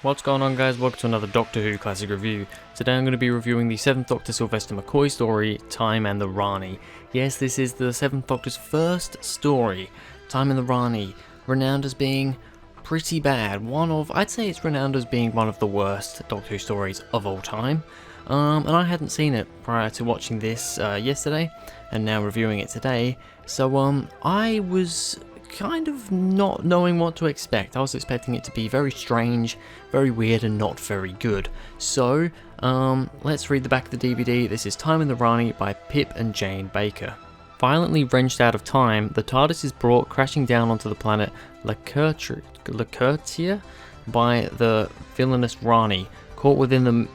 What's going on, guys? Welcome to another Doctor Who Classic Review. Today I'm going to be reviewing the 7th Doctor Sylvester McCoy story, Time and the Rani. Yes, this is the 7th Doctor's first story, Time and the Rani, renowned as being pretty bad. I'd say it's renowned as being one of the worst Doctor Who stories of all time. And I hadn't seen it prior to watching this yesterday, and now reviewing it today, so I was kind of not knowing what to expect. I was expecting it to be very strange, very weird, and not very good. So, let's read the back of the DVD. This is Time and the Rani by Pip and Jane Baker. Violently wrenched out of time, the TARDIS is brought crashing down onto the planet Lacertia by the villainous Rani. Caught within the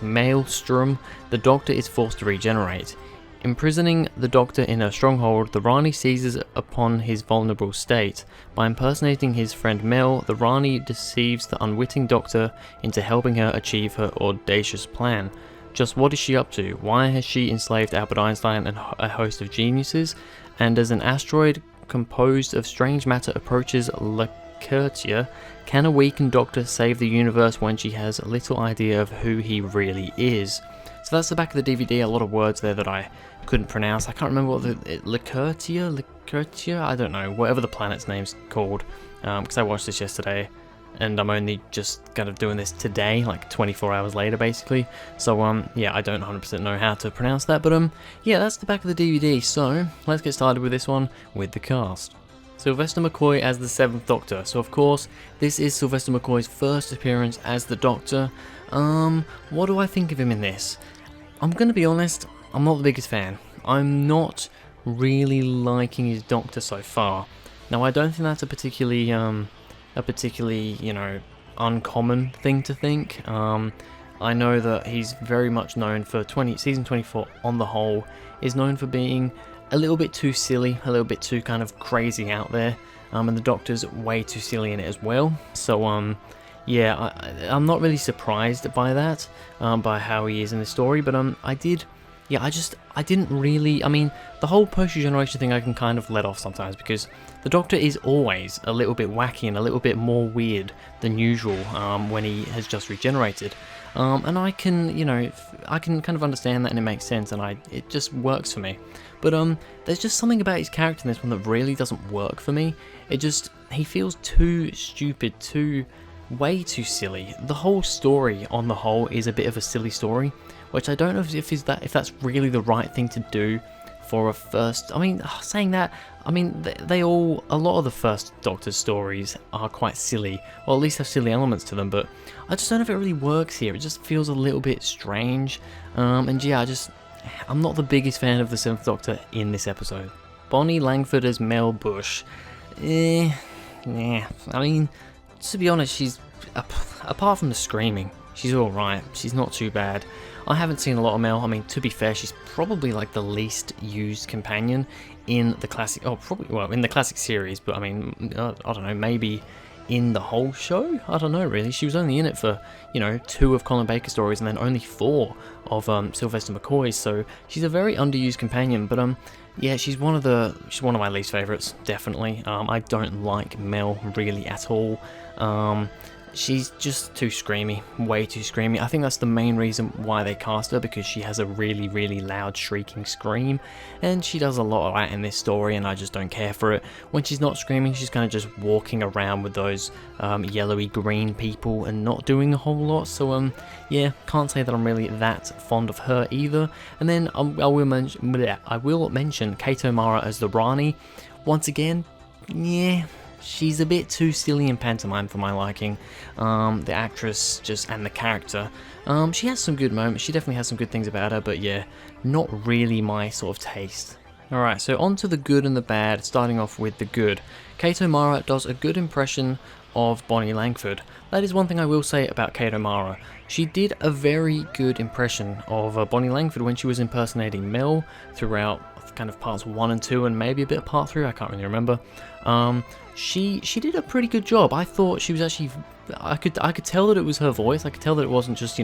maelstrom, the Doctor is forced to regenerate. Imprisoning the Doctor in her stronghold, the Rani seizes upon his vulnerable state. By impersonating his friend Mel, the Rani deceives the unwitting Doctor into helping her achieve her audacious plan. Just what is she up to? Why has she enslaved Albert Einstein and a host of geniuses? And as an asteroid composed of strange matter approaches Lacertia, can a weakened Doctor save the universe when she has little idea of who he really is? So that's the back of the DVD, a lot of words there that I couldn't pronounce. I can't remember what Lacertia, I don't know, whatever the planet's name's called, because I watched this yesterday, and I'm only just kind of doing this today, like 24 hours later basically, so yeah, I don't 100% know how to pronounce that, but yeah, that's the back of the DVD, so let's get started with this one, with the cast. Sylvester McCoy as the 7th Doctor. So of course, this is Sylvester McCoy's first appearance as the Doctor. What do I think of him in this? I'm gonna be honest, I'm not the biggest fan. I'm not really liking his Doctor so far. Now, I don't think that's a particularly, uncommon thing to think. I know that he's very much known for season 24 on the whole, is known for being a little bit too silly, a little bit too kind of crazy out there, and the Doctor's way too silly in it as well. So, yeah, I'm not really surprised by that, by how he is in the story, but I didn't really, the whole post-regeneration thing I can kind of let off sometimes, because the Doctor is always a little bit wacky and a little bit more weird than usual when he has just regenerated. And I can kind of understand that, and it makes sense, and it just works for me. But there's just something about his character in this one that really doesn't work for me. He feels too stupid, way too silly. The whole story on the whole is a bit of a silly story, which I don't know if that's really the right thing to do for a first. Saying that, a lot of the first Doctor's stories are quite silly, or at least have silly elements to them, but I just don't know if it really works here. It just feels a little bit strange, and yeah, I'm not the biggest fan of the 7th Doctor in this episode. Bonnie Langford as Mel Bush. To be honest, she's, apart from the screaming, she's alright. She's not too bad. I haven't seen a lot of Mel. To be fair, she's probably like the least used companion in the classic, in the classic series, but I don't know, maybe in the whole show? I don't know, really. She was only in it for, 2 of Colin Baker's stories, and then only 4 of Sylvester McCoy's, so she's a very underused companion, but yeah, she's one of my least favourites, definitely. I don't like Mel really at all. She's just too screamy, way too screamy. I think that's the main reason why they cast her, because she has a really, really loud shrieking scream, and she does a lot of that in this story, and I just don't care for it. When she's not screaming, she's kind of just walking around with those yellowy green people and not doing a whole lot, so yeah, can't say that I'm really that fond of her either. And then I will mention Kate O'Mara as the Rani. Once again, yeah, she's a bit too silly in pantomime for my liking. The actress and the character. She has some good moments. She definitely has some good things about her, but yeah, not really my sort of taste. Alright, so on to the good and the bad, starting off with the good. Kate O'Mara does a good impression of Bonnie Langford. That is one thing I will say about Kate O'Mara. She did a very good impression of Bonnie Langford when she was impersonating Mel throughout kind of parts 1 and 2, and maybe a bit of part 3, I can't really remember. She did a pretty good job. I thought she was actually, I could tell that it was her voice. I could tell that it wasn't just,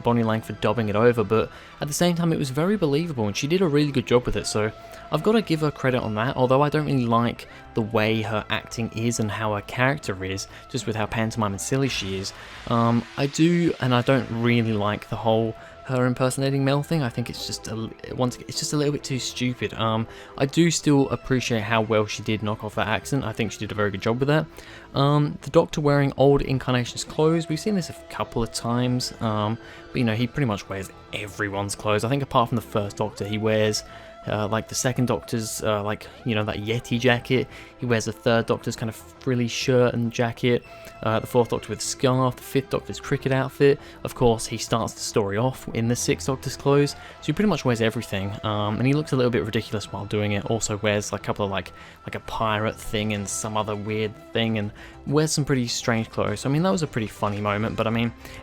Bonnie Langford dubbing it over, but at the same time it was very believable, and she did a really good job with it. So I've got to give her credit on that, although I don't really like the way her acting is and how her character is, just with how pantomime and silly she is. I do, and I don't really like the whole her impersonating Mel thing. I think it's just it's just a little bit too stupid. I do still appreciate how well she did knock off that accent. I think she did a very good job with that. The Doctor wearing old incarnation's clothes, we've seen this a couple of times, but he pretty much wears everyone's clothes. I think apart from the first Doctor, he wears like the second Doctor's that Yeti jacket. He wears the third Doctor's kind of frilly shirt and jacket, the fourth Doctor with a scarf, the fifth Doctor's cricket outfit. Of course, he starts the story off in the sixth Doctor's clothes, so he pretty much wears everything, and he looks a little bit ridiculous while doing it. Also wears like a couple of like a pirate thing and some other weird thing, and wears some pretty strange clothes. So, that was a pretty funny moment, but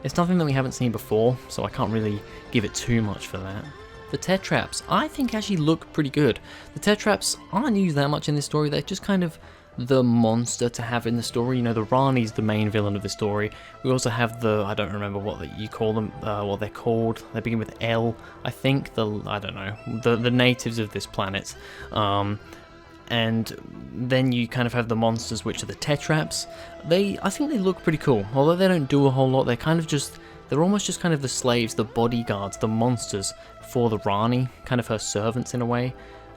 it's nothing that we haven't seen before, so I can't really give it too much for that. The Tetraps, I think, actually look pretty good. The Tetraps aren't used that much in this story. They're just kind of the monster to have in the story. The Rani's the main villain of the story. We also have I don't remember what you call them, what they're called. They begin with L, I think. The natives of this planet. And then you kind of have the monsters, which are the Tetraps. I think they look pretty cool. Although they don't do a whole lot, they're almost just kind of the slaves, the bodyguards, the monsters for the Rani, kind of her servants in a way.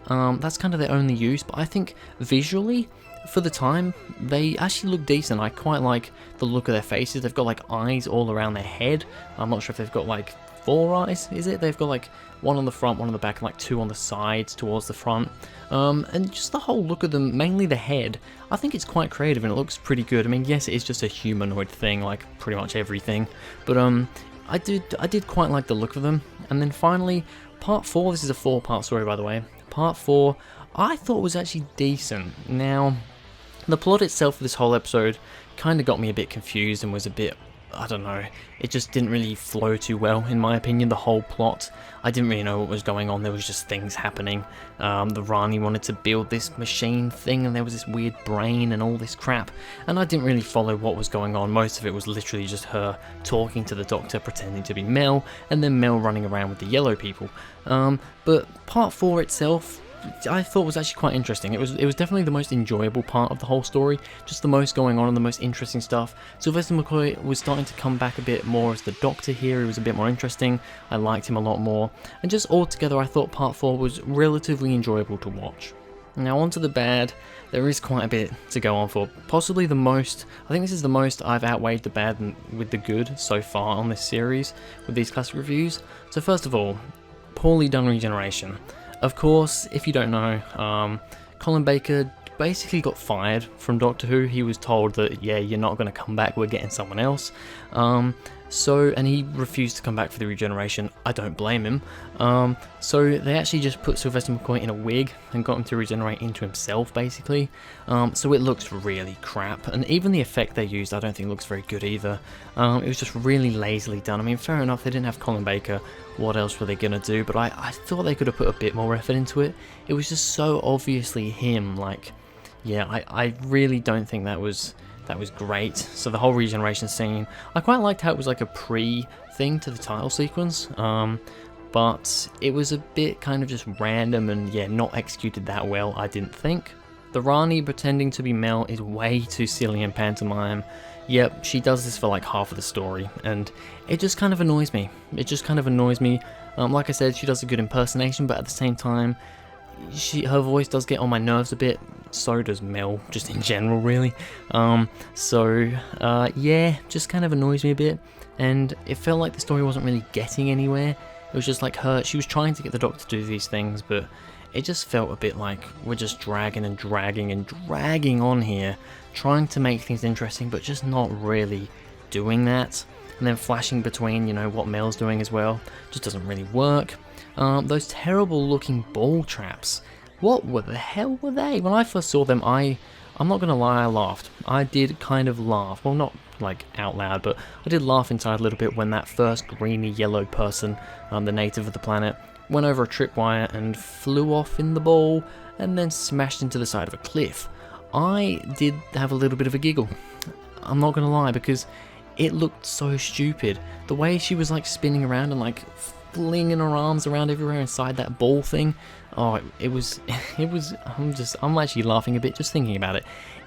That's kind of their only use, but I think visually, for the time, they actually look decent. I quite like the look of their faces. They've got like eyes all around their head. I'm not sure if they've got like 4 eyes, is it? They've got like one on the front, one on the back, and like 2 on the sides towards the front. And just the whole look of them, mainly the head, I think it's quite creative and it looks pretty good. Yes, it is just a humanoid thing, like pretty much everything, but I did quite like the look of them. And then finally, part 4, this is a 4-part story by the way, part 4, I thought was actually decent. Now, the plot itself for this whole episode kind of got me a bit confused and was a bit, I don't know, it just didn't really flow too well in my opinion, the whole plot. I didn't really know what was going on, there was just things happening. The Rani wanted to build this machine thing and there was this weird brain and all this crap, and I didn't really follow what was going on. Most of it was literally just her talking to the Doctor, pretending to be Mel, and then Mel running around with the yellow people. But part 4 itself, I thought was actually quite interesting. It was definitely the most enjoyable part of the whole story, just the most going on and the most interesting stuff. Sylvester McCoy was starting to come back a bit more as the Doctor here. He was a bit more interesting. I liked him a lot more, and just altogether I thought part 4 was relatively enjoyable to watch. Now onto the bad. There is quite a bit to go on for. Possibly the most, I think this is the most I've outweighed the bad with the good so far on this series with these classic reviews. So first of all, poorly done regeneration. Of course, if you don't know, Colin Baker basically got fired from Doctor Who. He was told that, yeah, you're not going to come back, we're getting someone else. And he refused to come back for the regeneration. I don't blame him. So they actually just put Sylvester McCoy in a wig and got him to regenerate into himself, basically. So it looks really crap, and even the effect they used I don't think looks very good either. It was just really lazily done. Fair enough, they didn't have Colin Baker, what else were they going to do? But I thought they could have put a bit more effort into it. It was just so obviously him, I really don't think that was great. So the whole regeneration scene, I quite liked how it was like a pre-thing to the title sequence, but it was a bit kind of just random and not executed that well, I didn't think. The Rani pretending to be Mel is way too silly in pantomime. Yep, she does this for like half of the story, and it just kind of annoys me. Like I said, she does a good impersonation, but at the same time, her voice does get on my nerves a bit. So does Mel, just in general, really. Just kind of annoys me a bit, and it felt like the story wasn't really getting anywhere. It was just like she was trying to get the Doctor to do these things, but it just felt a bit like we're just dragging on here, trying to make things interesting, but just not really doing that. And then flashing between, what Mel's doing as well, just doesn't really work. Those terrible looking ball traps. What the hell were they? When I first saw them, I'm not gonna lie, I laughed. I did kind of laugh. Well, not like out loud, but I did laugh inside a little bit when that first greeny yellow person, the native of the planet, went over a tripwire and flew off in the ball and then smashed into the side of a cliff. I did have a little bit of a giggle. I'm not gonna lie, because it looked so stupid. The way she was like spinning around and like flinging her arms around everywhere inside that ball thing. Oh, it was, I'm actually laughing a bit just thinking about it.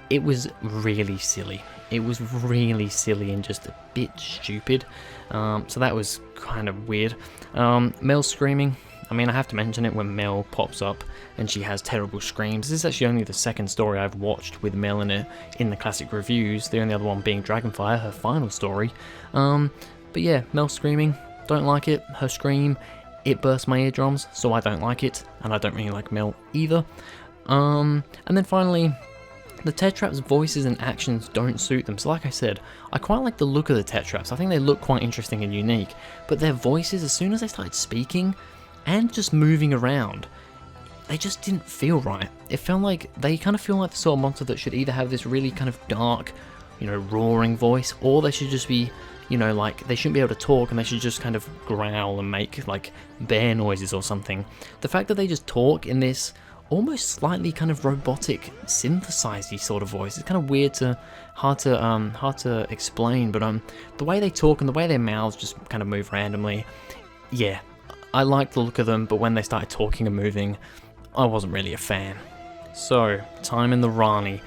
It was really silly. It was really silly and just a bit stupid. So that was kind of weird. Mel screaming. I mean, I have to mention it when Mel pops up and she has terrible screams. This is actually only the second story I've watched with Mel in it in the classic reviews. The only other one being Dragonfire, her final story. But yeah, Mel screaming. Don't like it. Her scream, it bursts my eardrums, so I don't like it. And I don't really like Mel either. And then finally, the Tetraps' voices and actions don't suit them. So like I said, I quite like the look of the Tetraps. I think they look quite interesting and unique. But their voices, as soon as they started speaking and just moving around, they just didn't feel right. It felt like, they kind of feel like the sort of monster that should either have this really kind of dark, you know, roaring voice, or they should just be, you know, like, they shouldn't be able to talk and they should just kind of growl and make like bear noises or something. The fact that they just talk in this almost slightly kind of robotic, synthesized-y sort of voice, it's kind of weird hard to explain, but the way they talk and the way their mouths just kind of move randomly, yeah, I liked the look of them, but when they started talking and moving, I wasn't really a fan. So, time in the Rani.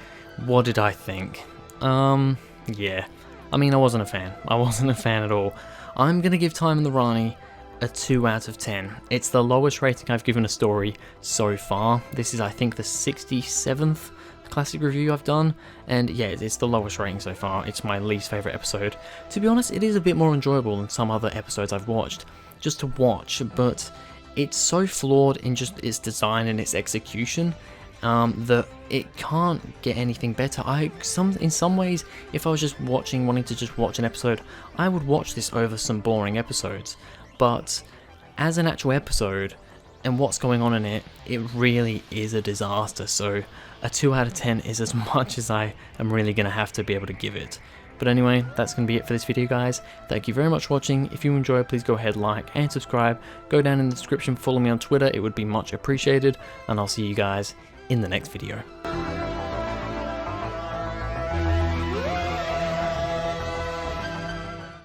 What did I think? Yeah. I mean, I wasn't a fan. I wasn't a fan at all. I'm gonna give Time in the Rani a 2 out of 10. It's the lowest rating I've given a story so far. This is, I think, the 67th classic review I've done, and yeah, it's the lowest rating so far. It's my least favourite episode. To be honest, it is a bit more enjoyable than some other episodes I've watched, just to watch, but it's so flawed in just its design and its execution that it can't get anything better. In some ways, if I was just wanting to just watch an episode, I would watch this over some boring episodes. But as an actual episode and what's going on in it, it really is a disaster. So a 2 out of 10 is as much as I am really going to have to be able to give it. But anyway, that's going to be it for this video, guys. Thank you very much for watching. If you enjoyed, please go ahead, like and subscribe. Go down in the description, follow me on Twitter. It would be much appreciated. And I'll see you guys in the next video.